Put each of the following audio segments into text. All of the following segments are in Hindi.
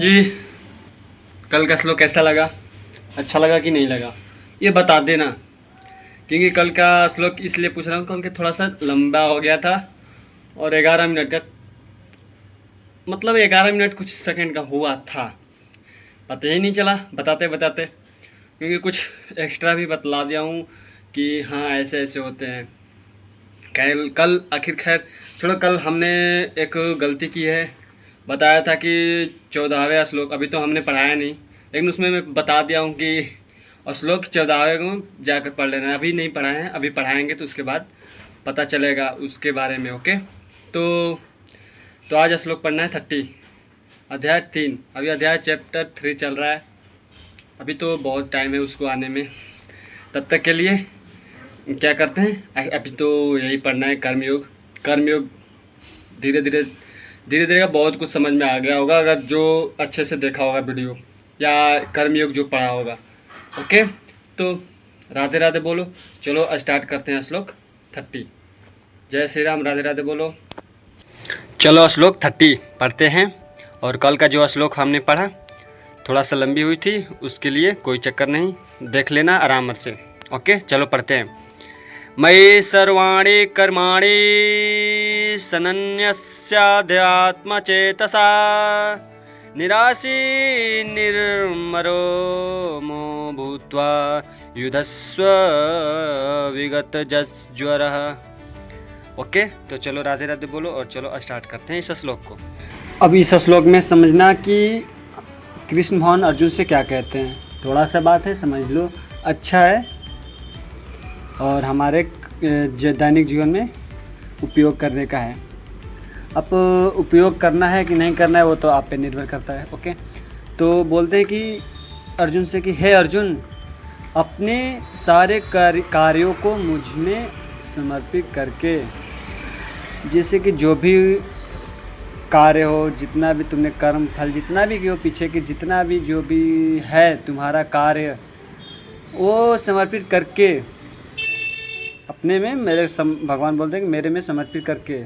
जी, कल का श्लोक कैसा लगा? अच्छा लगा कि नहीं लगा? ये बता देना। क्योंकि कल का श्लोक इसलिए पूछ रहा हूँ क्योंकि थोड़ा सा लंबा हो गया था और 11 मिनट का, मतलब 11 मिनट कुछ सेकंड का हुआ था। पता ही नहीं चला बताते बताते, क्योंकि कुछ एक्स्ट्रा भी बतला दिया हूँ कि हाँ ऐसे ऐसे होते हैं। कल कल आखिर खैर छोड़ो, कल हमने एक गलती की है। बताया था कि 14वें श्लोक अभी तो हमने पढ़ाया नहीं, लेकिन उसमें मैं बता दिया हूँ कि श्लोक 14वें को जाकर पढ़ लेना है। अभी नहीं पढ़ाए हैं, अभी पढ़ाएंगे तो उसके बाद पता चलेगा उसके बारे में। ओके, तो आज श्लोक पढ़ना है 30, अध्याय 3। अभी अध्याय चैप्टर 3 चल रहा है। अभी तो बहुत टाइम है उसको आने में। तब तक के लिए क्या करते हैं, अभी तो यही पढ़ना है कर्मयोग। कर्मयोग धीरे धीरे धीरे धीरे का बहुत कुछ समझ में आ गया होगा अगर जो अच्छे से देखा होगा वीडियो या कर्मयोग जो पढ़ा होगा। ओके, तो राधे राधे बोलो। चलो स्टार्ट करते हैं श्लोक 30। जय श्री राम, राधे राधे बोलो। चलो श्लोक 30 पढ़ते हैं। और कल का जो श्लोक हमने पढ़ा थोड़ा सा लंबी हुई थी, उसके लिए कोई चक्कर नहीं, देख लेना आराम से। ओके, चलो पढ़ते हैं। मयि सर्वाणि कर्माणि सनन्यस्याध्यात्मचेतसा निराशी निर्मरो मो भूत्वा युधस्व विगत ज्वरः। ओके, तो चलो राधे राधे बोलो और चलो स्टार्ट करते हैं इस श्लोक को। अब इस श्लोक में समझना कि कृष्ण भगवान अर्जुन से क्या कहते हैं। थोड़ा सा बात है, समझ लो, अच्छा है और हमारे दैनिक जीवन में उपयोग करने का है। अब उपयोग करना है कि नहीं करना है वो तो आप पे निर्भर करता है। ओके, तो बोलते हैं कि अर्जुन से कि हे अर्जुन, अपने सारे कार्यों को मुझ में समर्पित करके, जैसे कि जो भी कार्य हो, जितना भी तुमने कर्म फल जितना भी हो, पीछे के जितना भी जो भी है तुम्हारा कार्य, वो समर्पित करके अपने में भगवान बोलते हैं कि मेरे में समर्पित करके,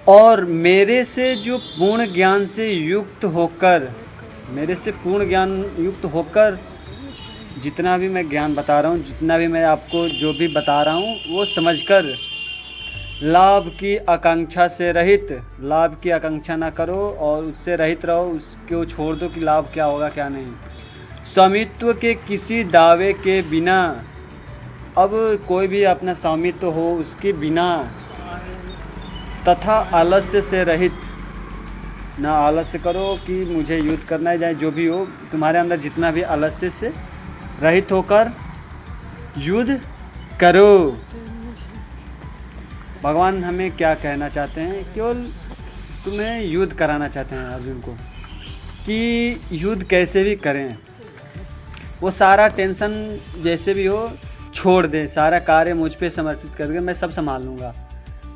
और मेरे से जो पूर्ण ज्ञान से युक्त होकर, मेरे से पूर्ण ज्ञान युक्त होकर जितना भी मैं ज्ञान बता रहा हूँ, जितना भी मैं आपको जो भी बता रहा हूँ, वो समझकर लाभ की आकांक्षा से रहित, लाभ की आकांक्षा ना करो और उससे रहित रहो, उसको छोड़ दो कि लाभ क्या होगा क्या नहीं। स्वामित्व के किसी दावे के बिना, अब कोई भी अपना स्वामित्व हो उसके बिना, तथा आलस्य से रहित, ना आलस्य करो कि मुझे युद्ध करना है, चाहे जो भी हो तुम्हारे अंदर, जितना भी आलस्य से रहित होकर युद्ध करो। भगवान हमें क्या कहना चाहते हैं, केवल तुम्हें युद्ध कराना चाहते हैं अर्जुन को कि युद्ध कैसे भी करें, वो सारा टेंशन जैसे भी हो छोड़ दें, सारा कार्य मुझ पे समर्पित करके मैं सब संभाल लूँगा।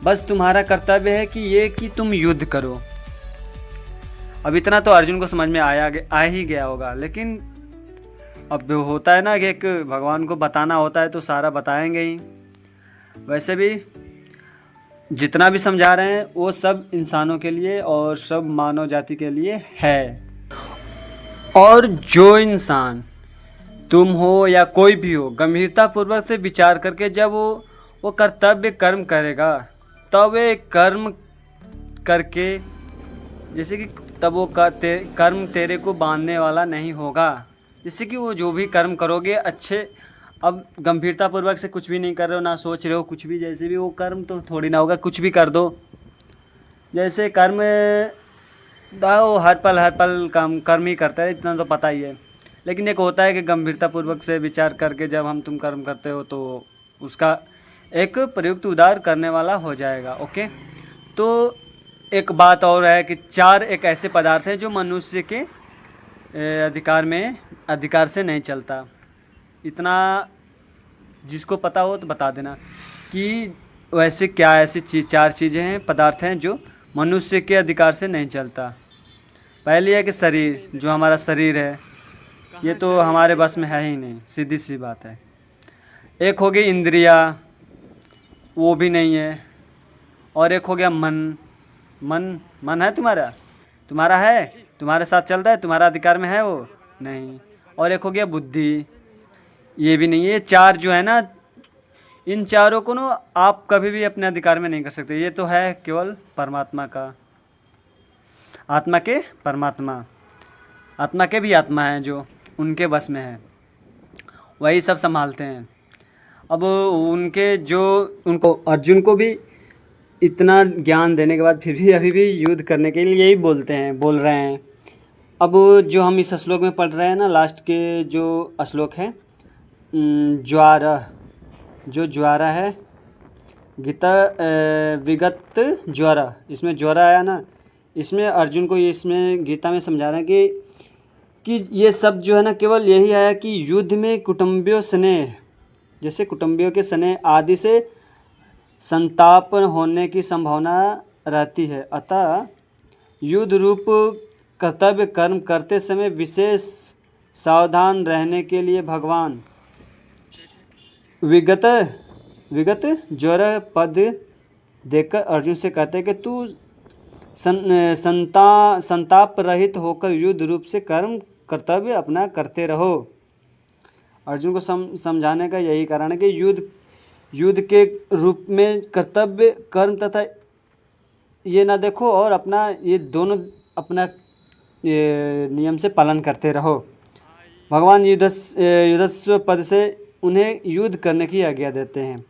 बस तुम्हारा कर्तव्य है कि ये कि तुम युद्ध करो। अब इतना तो अर्जुन को समझ में आ ही गया होगा, लेकिन अब होता है ना कि एक भगवान को बताना होता है तो सारा बताएंगे ही। वैसे भी जितना भी समझा रहे हैं वो सब इंसानों के लिए और सब मानव जाति के लिए है। और जो इंसान तुम हो या कोई भी हो, गंभीरता पूर्वक से विचार करके जब वो कर्तव्य कर्म करेगा, तब वे कर्म करके, जैसे कि तब वो कर्म तेरे को बांधने वाला नहीं होगा। जैसे कि वो जो भी कर्म करोगे अच्छे, अब गंभीरता पूर्वक से कुछ भी नहीं कर रहे हो, ना सोच रहे हो कुछ भी, जैसे भी वो कर्म तो थोड़ी ना होगा, कुछ भी कर दो। जैसे कर्म दाओ हर पल कर्म ही करता है, इतना तो पता ही है। लेकिन एक होता है कि गंभीरता पूर्वक से विचार करके जब तुम कर्म करते हो तो उसका एक प्रयुक्त उदार करने वाला हो जाएगा। ओके, तो एक बात और है कि 4 एक ऐसे पदार्थ हैं जो मनुष्य के अधिकार से नहीं चलता। इतना जिसको पता हो तो बता देना कि वैसे क्या ऐसी 4 चीज़ें हैं, पदार्थ हैं जो मनुष्य के अधिकार से नहीं चलता। पहली है कि शरीर, जो हमारा शरीर है ये तो हमारे बस में है ही नहीं, सीधी सी बात है। एक हो गई इंद्रिया, वो भी नहीं है। और एक हो गया मन है तुम्हारा, तुम्हारा है, तुम्हारे साथ चलता है, तुम्हारा अधिकार में है वो? नहीं। और एक हो गया बुद्धि, ये भी नहीं है। ये चार जो है ना, इन चारों को ना आप कभी भी अपने अधिकार में नहीं कर सकते। ये तो है केवल परमात्मा का, आत्मा के परमात्मा, आत्मा के भी आत्मा है जो उनके बस में है, वही सब संभालते हैं। अब उनके जो, उनको अर्जुन को भी इतना ज्ञान देने के बाद फिर भी अभी भी युद्ध करने के लिए यही बोल रहे हैं। अब जो हम इस श्लोक में पढ़ रहे हैं ना, लास्ट के जो श्लोक है, ज्वारा, जो ज्वारा है, गीता विगत ज्वारा, इसमें ज्वारा आया ना, इसमें अर्जुन को इसमें गीता में समझा रहे हैं कि ये सब जो है ना केवल यही आया कि युद्ध में कुटुंबियों स्नेह, जैसे कुटुंबियों के स्नेह आदि से संताप होने की संभावना रहती है। अतः युद्ध रूप कर्तव्य कर्म करते समय विशेष सावधान रहने के लिए भगवान विगत ज्वर पद देकर अर्जुन से कहते हैं कि तू संताप रहित होकर युद्ध रूप से कर्म कर्तव्य अपना करते रहो। अर्जुन को समझाने का यही कारण है कि युद्ध के रूप में कर्तव्य कर्म तथा ये ना देखो, और अपना ये दोनों अपना ये नियम से पालन करते रहो। भगवान युद्धस्व पद से उन्हें युद्ध करने की आज्ञा देते हैं।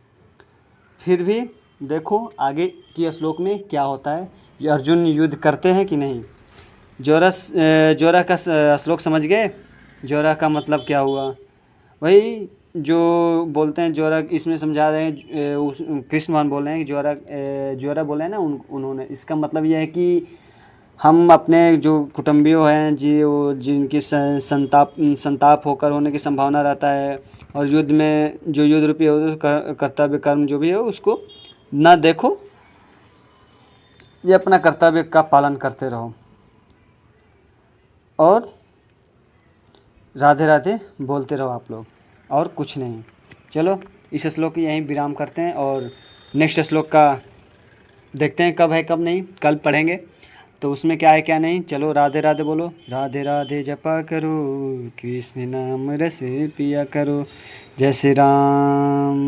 फिर भी देखो आगे की श्लोक में क्या होता है, ये अर्जुन युद्ध करते हैं कि नहीं। जोरा का श्लोक समझ गए? जोरा का मतलब क्या हुआ, वही जो बोलते हैं जोरा, इसमें समझा रहे हैं, कृष्ण भगवान बोल रहे हैं कि जोरा बोले हैं ना उन्होंने, इसका मतलब यह है कि हम अपने जो कुटुंबियों हैं जी, वो जिनकी संताप होकर होने की संभावना रहता है, और युद्ध में जो युद्ध रूपी कर्तव्य कर्म जो भी है उसको ना देखो, ये अपना कर्तव्य का पालन करते रहो और राधे राधे बोलते रहो आप लोग, और कुछ नहीं। चलो इस श्लोक की यहीं विराम करते हैं, और नेक्स्ट श्लोक का देखते हैं कब है कब नहीं, कल पढ़ेंगे तो उसमें क्या है क्या नहीं। चलो राधे राधे बोलो, राधे राधे जपा करो, कृष्ण नाम रस पिया करो, जय श्री राम।